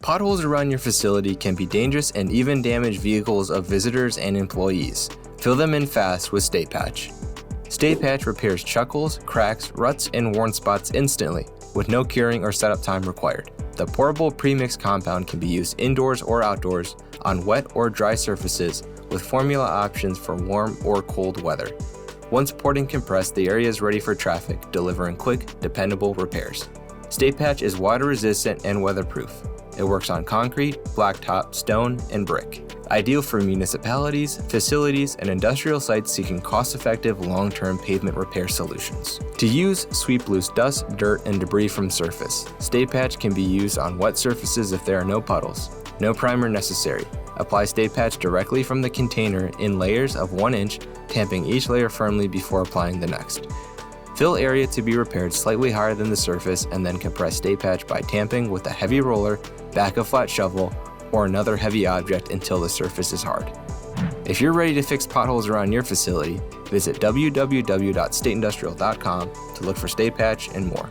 Potholes around your facility can be dangerous and even damage vehicles of visitors and employees. Fill them in fast with Sta-Patch. Sta-Patch repairs chuckles, cracks, ruts, and worn spots instantly, with no curing or setup time required. The portable pre-mixed compound can be used indoors or outdoors, on wet or dry surfaces, with formula options for warm or cold weather. Once poured and compressed, the area is ready for traffic, delivering quick, dependable repairs. Sta-Patch is water resistant and weatherproof. It works on concrete, blacktop, stone, and brick. Ideal for municipalities, facilities, and industrial sites seeking cost-effective long-term pavement repair solutions. To use, sweep loose dust, dirt, and debris from surface. Sta-Patch can be used on wet surfaces if there are no puddles. No primer necessary. Apply Sta-Patch directly from the container in layers of 1 inch, tamping each layer firmly before applying the next. Fill area to be repaired slightly higher than the surface and then compress Sta-Patch by tamping with a heavy roller, back of flat shovel, or another heavy object until the surface is hard. If you're ready to fix potholes around your facility, visit www.stateindustrial.com to look for Sta-Patch and more.